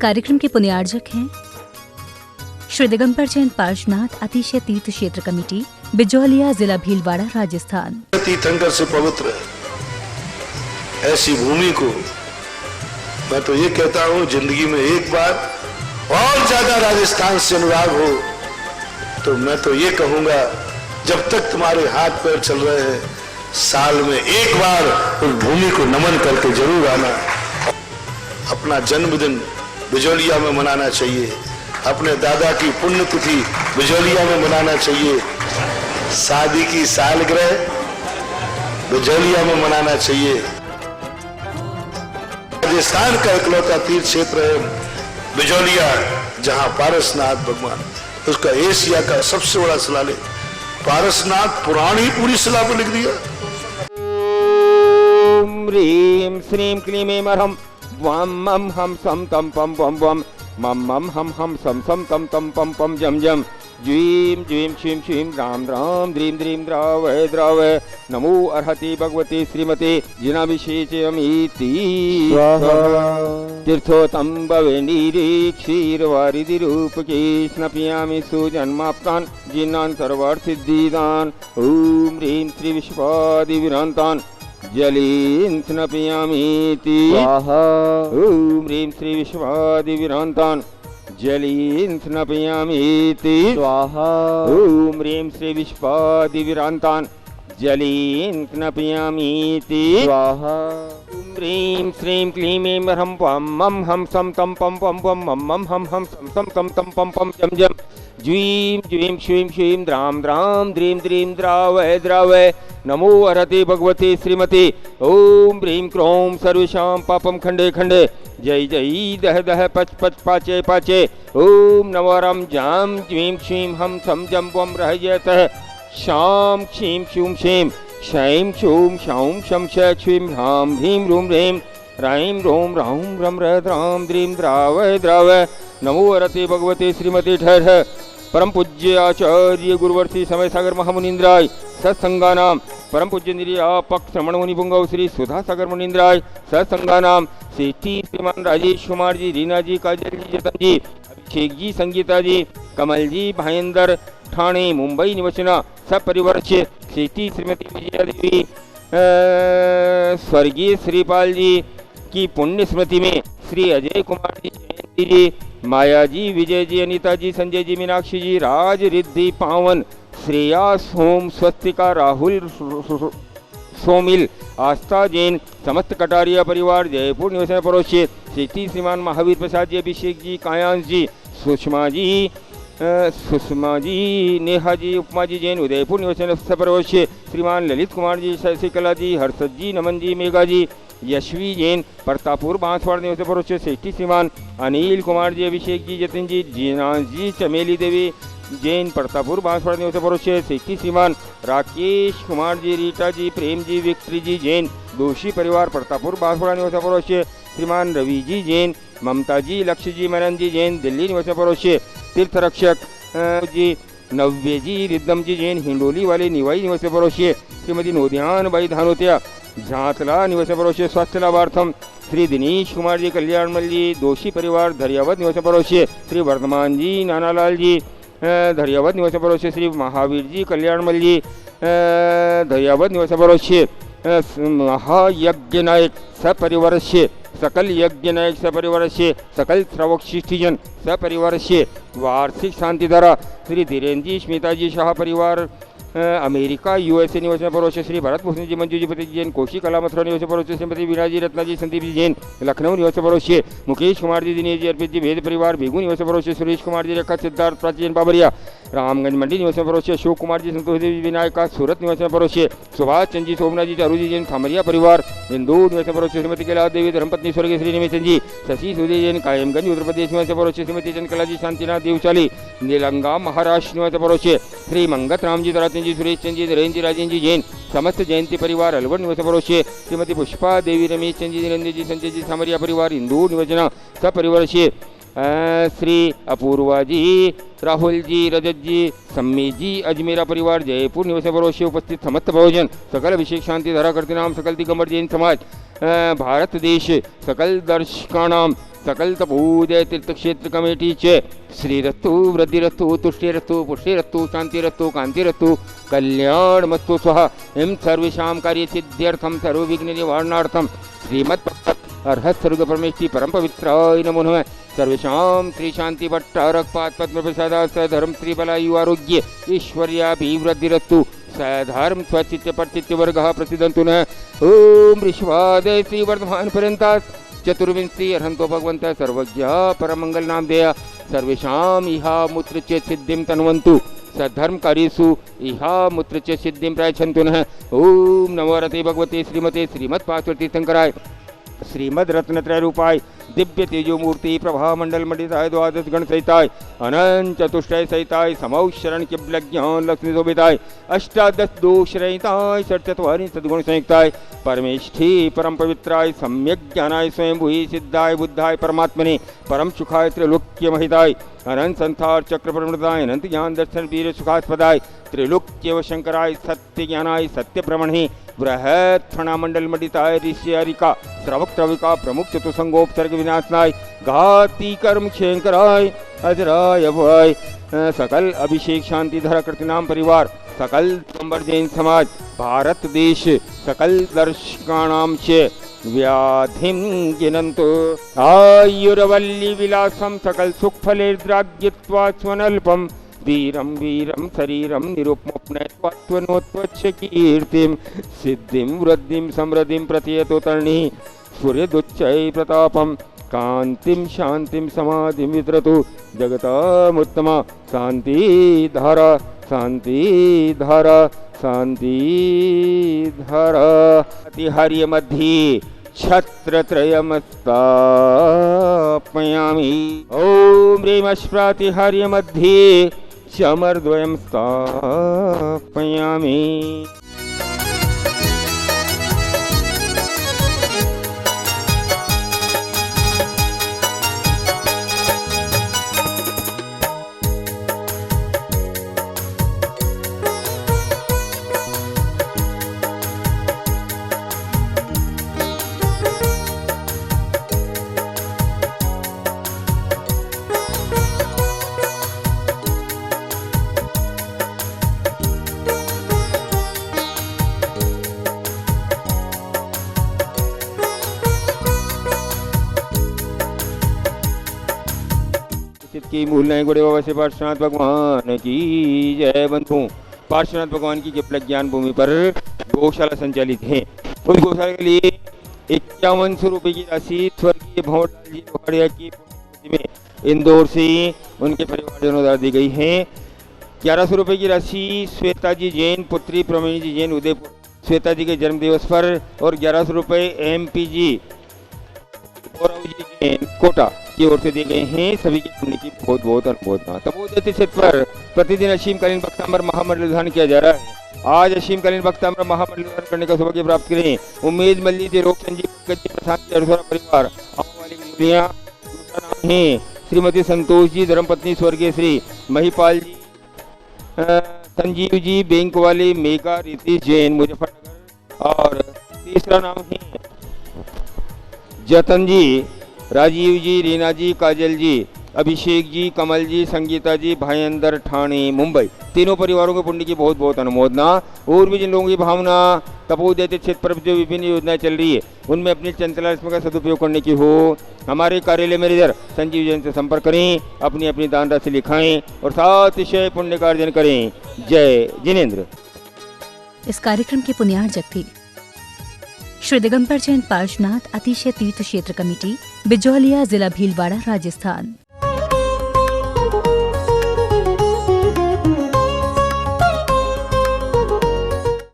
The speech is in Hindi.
कार्यक्रम के पुण्यार्जक हैं श्री दिगंबर जैन पार्श्वनाथ अतिशय तीर्थ क्षेत्र कमेटी, बिजौलिया, जिला भीलवाड़ा, राजस्थान। तीर्थंकर से पवित्र ऐसी भूमि को मैं तो ये कहता हूँ, जिंदगी में एक बार और ज्यादा राजस्थान से अनुराग हो तो मैं तो ये कहूंगा, जब तक तुम्हारे हाथ पैर चल रहे हैं, साल में एक बार उस भूमि को नमन करके जरूर आना। अपना जन्मदिन बिजौलिया में मनाना चाहिए, अपने दादा की पुण्यतिथि बिजौलिया में मनाना चाहिए, शादी की सालगिरह बिजौलिया में मनाना चाहिए। राजस्थान का इकलौता तीर्थ क्षेत्र है बिजौलिया, जहां पारसनाथ भगवान, उसका एशिया का सबसे बड़ा शिलालेख, पारसनाथ पुराण ही पूरी शिला पर लिख दिया। ओम ह्रीं श्रीं क्लीं ऐं ह्रं वां मं हम सम तम पम पम वम मम मम हम सम सम तम तम पम पम जम जम ज्वीं ज्वीं क्षीं क्षीं द्रां द्रां द्रीं द्रीं द्रावय द्रावय नमो अर्हति भगवती श्रीमती जिनाभिषेचयमीति तीर्थोत्तम भवे क्षीरवारिधि रूपकी स्नपयामि सुजन्माप्तान् जिनान् सर्वार्थ सिद्धिदान्। ओम ह्रीं श्री विश्वादिविरान्तान् जलीन् स्नपयामीति। ओम ह्रीं श्री विश्वादिविरान्तान् जलीन् स्नपयामीति। ओम ह्रीं श्री विश्वादिविरान्तान् जलीन् स्नपयामीति। ओम ह्रीं श्रीं क्लीं ऐं ह्रं वां मं हम सम तम पम पम पम मम मम हम सम सम तम तम पम पम जम जम ज्वीं ज्वीं क्षीं क्षीं द्रां द्रां द्रीं द्रीं द्रावय द्रावय नमो अर्हति भगवती श्रीमती। ओम ह्रीं क्रों सर्वेषां पापं खंडे खंडे जय जय दह दह पच पच पाचे पाचे। ओम नवरम जाम ज्वीं क्षीं हम सम जम वम रहयतः शाम क्षीं क्षूं क्षीं क्षैं क्षूं क्षौं शं क्षीं ह्रां ह्रीं रूं ह्रीं राईं रों रां रं रां द्रीं द्रावय द्रावय नमो अर्हति भगवती श्रीमती। ठहर परम पूज्य आचार्य गुरुवर्षि समय सागर महामुनीन्द्राय सत्संगानां परम पूज्य निर्यापक श्रमण मुनि पुंगव श्री सुधा सागर मुनीन्द्राय सत्संगानां सेठी श्रीमान राजेश कुमार जी, रीना जी, काजल जी, जतन जी, अभिषेक जी, संगीता जी, कमल जी, भाईंदर ठाणे मुंबई निवसना सब परिवार से सेठी श्रीमती विजया देवी, स्वर्गीय श्रीपाल जी की पुण्य स्मृति में श्री अजय कुमार जी, जयंती जी, माया जी, विजय जी, अनीता जी, संजय जी, मीनाक्षी जी, राज रिद्धि पावन, श्रेया सोम, स्वस्तिका, राहुल सोमिल, आस्था जैन, समस्त कटारिया परिवार जयपुर निवासी पड़ोसी सेठी श्रीमान महावीर प्रसाद जी, अभिषेक जी, कायांश जी, सुषमा जी, नेहा जी, उपमा जी जैन उदयपुर निवासी पड़ोसी श्रीमान ललित कुमार जी, शशिकला जी, हर्षद जी, नमन जी, मेघा जी, यशवी जैन परतापुर बांसवाड़ा निवासी पड़ोसी सेठी श्रीमान अनिल कुमार जी, अभिषेक जी, जतिन जी, जीना जी, चमेली देवी जैन परतापुर बांसवाड़ा निवासी पड़ोसी सेठी श्रीमान राकेश कुमार जी, रीटा जी, प्रेम जी, विक्ट्री जी जैन दोषी परिवार परतापुर बांसवाड़ा निवासी पड़ोसी श्रीमान रवि जी जैन, ममता जी, लक्ष्य जी, मनन जी जैन दिल्ली निवासी पड़ोसी तीर्थ रक्षक जी, नव्य जी, रिद्धम जी जैन हिंडोली वाले निवाई निवासी पड़ोसी श्रीमती नोध्यान बाई धानोतिया झांतला निवासी पड़ोसी स्वास्थ्य लाभार्थम श्री दिनेश कुमार जी, कल्याणमल जी, दोषी परिवार धरियावत निवासी पड़ोसी श्री वर्धमान जी, नानालाल जी, धरियावत निवासी पड़ोसी श्री महावीर जी, कल्याणमल जी, धरियावत निवासी पड़ोसी महायज्ञ नायक सपरिवार से सकल यज्ञ नायक सपरिवार से सकल श्रावक शिष्टिजन सपरिवार से वार्षिक शांतिधारा श्री धीरेन्द्र जी, स्मिता जी, शाह परिवार अमेरिका यूएसए निवासी पड़ोसी श्री भरत भूषण जी, मंजू जी, पति जैन, कोशी कला मथुरा निवासी पड़ोसी श्रीमती वीणा जी, रत्ना जी, संदीप जी जैन लखनऊ निवासी पड़ोसी मुकेश कुमार जी, दिनेश जी, अर्पित जी, वेद परिवार बेगू निवासी पड़ोसी सुरेश कुमार जी, रेखा सिद्धार्थ, प्राचीन बाबरिया रामगंज मंडी निवासी पड़ोसी अशोक कुमार जी, संतोष देवी विनायका सूरत निवासी पड़ोसी सुभाष चंद जी, सोमनाथ जी, चारू जी जैन खामरिया परिवार इंदौर निवासी पड़ोसी श्रीमती कैलाश देवी, धर्मपत्नी स्वर्गीय श्री निमेशन जी, शशि सूर्य जैन कायमगंज उत्तर प्रदेश निवासी पड़ोसी श्रीमती चंद्रकला जी, शांतिनाथ देवचाली नीलंगा महाराष्ट्र निवासी पड़ोसी श्री मंगत राम जी, तराचंद जी, सुरेश चंद जी, नरेंद्र जी, राजेंद्र जी जैन समस्त जयंती परिवार अलवर निवासी पड़ोसी श्रीमती पुष्पा देवी, रमेश चंद जी, नरेंद्र जी, संजय जी, सामरिया परिवार इंदौर निवासना सब परिवार से श्री अपूर्वा जी, राहुल जी, रजत जी, सम्मी जी, अजमेरा परिवार जयपुर निवासी पड़ोसी उपस्थित समस्त भोजन सकल अभिषेक शांति धारा करते नाम सकल दिगंबर जैन समाज भारत देश सकल दर्शकानाम सकल तपोदय तीर्थ क्षेत्र कमेटीचे श्रीरस्तु वृद्धिरस्तु तुष्टिरस्तु पुष्टिरस्तु शांतिरस्तु कांतिरस्तु कल्याणमस्तु स्वः एम सर्वेषां कार्यसिद्ध्यर्थं सर्वविघ्न निवारणार्थं श्रीमत् अर्हत सर्ग परमेष्टि परम पवित्राय नमो नमः। सर्वेषां श्री शांति भट्टारकपाद पद्म प्रसादा सधर्म श्री बलायु आरोग्य ऐश्वर्याभिवृद्धिरस्तु सधर्म स्वचित्त परचित्त वर्गः प्रतिदन्तु नः। ओम ऋषवादय श्री वर्धमान पर्यन्ता चतुर्विंशी अर्हन्तो भगवन्तः सर्वज्ञ परमंगल नाम देया सर्वेषां इहा मूत्र च सिद्धिं तन्वन्तु सद्धर्म कार्येषु इहा मूत्र च सिद्धिं प्रायच्छन्तु नः। ओम नमो रते भगवते श्रीमते श्रीमत् पार्श्वती शंकराय श्रीमद रत्नत्रय रूपाय दिव्य तेजो मूर्ति प्रभा मंडल मंडिताय द्वादश गण सहिताय अनंत चतुष्टय सहिताय समौ शरण किबल ज्ञान लक्ष्मी शोभिताय अष्टादश दोष रहिताय षट्चत्वारि सद्गुण संयुक्ताय परमेष्ठी परम पवित्राय सम्यक ज्ञानाय स्वयं भूहि सिद्धाय बुद्धाय परमात्मने परम सुखाय त्रैलोक्य महिताय अनंत संसार चक्र प्रमृताय अनंत ज्ञान दर्शन वीर सुखास्पदाय त्रैलोक्य शंकराय सत्य ज्ञानाय सत्य ब्रह्मणे बृहत् फणामंडल मंडिताय ऋषियारिका श्रवक श्रविका प्रमुख चतुसंगोपसर्ग विनाशनाय घाती कर्म क्षयंकराय अजराय अभय सकल अभिषेक शांति धरा कृतनाम परिवार सकल दिगंबर जैन समाज भारत देश सकल दर्शकाणाम च व्याधिं गिनन्तु आयुर्वल्ली विलासं सकल सुख फलेर्द्राग्यत्वा स्वनल्पम वीरं वीरं शरीरं निरुपमप्नयत्वात्वनोत्वच्छ कीर्तिं सिद्धिं वृद्धिं समृद्धिं प्रतीयतो तरणिः सूर्यदुच्चै प्रतापं कान्तिं शान्तिं समाधिं वितरतु जगतामुत्तमा शान्तिधारा शान्तिधारा शान्तिधारा अतिहार्य मध्ये छत्रत्रयमस्तापयामि ॐ ह्रीमश्प्रातिहार्य मध्ये चमरद्वयं स्थापयामि। की मूलनाएं गुड़े बाबा से पार्श्वनाथ भगवान की जय। बंधु पार्श्वनाथ भगवान की जब ज्ञान भूमि पर गौशाला संचालित है। उस गौशाला के लिए 5100 रुपये की राशि स्वर्गीय भंवरलाल जी लोहाड़िया की पुण्यतिथि में इंदौर से उनके परिवारजनों द्वारा दी गई है। 1100 रुपये की राशि श्वेता जी जैन पुत्री प्रवीण जी जैन उदयपुर श्वेता जी के जन्म दिवस पर और 1100 रुपये MP जी गौरव जी जैन कोटा की ओर से दिए गए हैं। सभी की पुण्य की बहुत बहुत अनुमोदना। तपोदय क्षेत्र पर प्रतिदिन असीमकालीन भक्तामृत महामंडल धारण किया जा रहा है। आज असीमकालीन भक्तामृत महामंडल धारण करने का सौभाग्य प्राप्त करें। उम्मीद मल्ली से रोग संजीव प्रशांत परिवार वाली नाम है श्रीमती संतोष जी धर्मपत्नी स्वर्गीय श्री महिपाल जी संजीव जी बैंक वाले मेघा रितीश जैन मुजफ्फरनगर और तीसरा नाम है जतन जी राजीव जी रीना जी काजल जी अभिषेक जी कमल जी संगीता जी भाईंदर ठाणे मुंबई। तीनों परिवारों के पुण्य की बहुत बहुत अनुमोदना। और भी जिन लोगों की भावना तपोदय क्षेत्र पर जो विभिन्न योजनाएं चल रही है उनमें अपनी चंचला इसमें का सदुपयोग करने की हो हमारे कार्यालय में इधर संजीव जैन से संपर्क करें। अपनी अपनी दान राशि लिखाएं और सातिशय पुण्य का अर्जन करें। जय जिनेन्द्र। इस कार्यक्रम के पुण्यार्जक थे श्री दिगंबर जैन पार्श्वनाथ अतिशय तीर्थ क्षेत्र कमेटी बिजौलिया जिला भीलवाड़ा राजस्थान।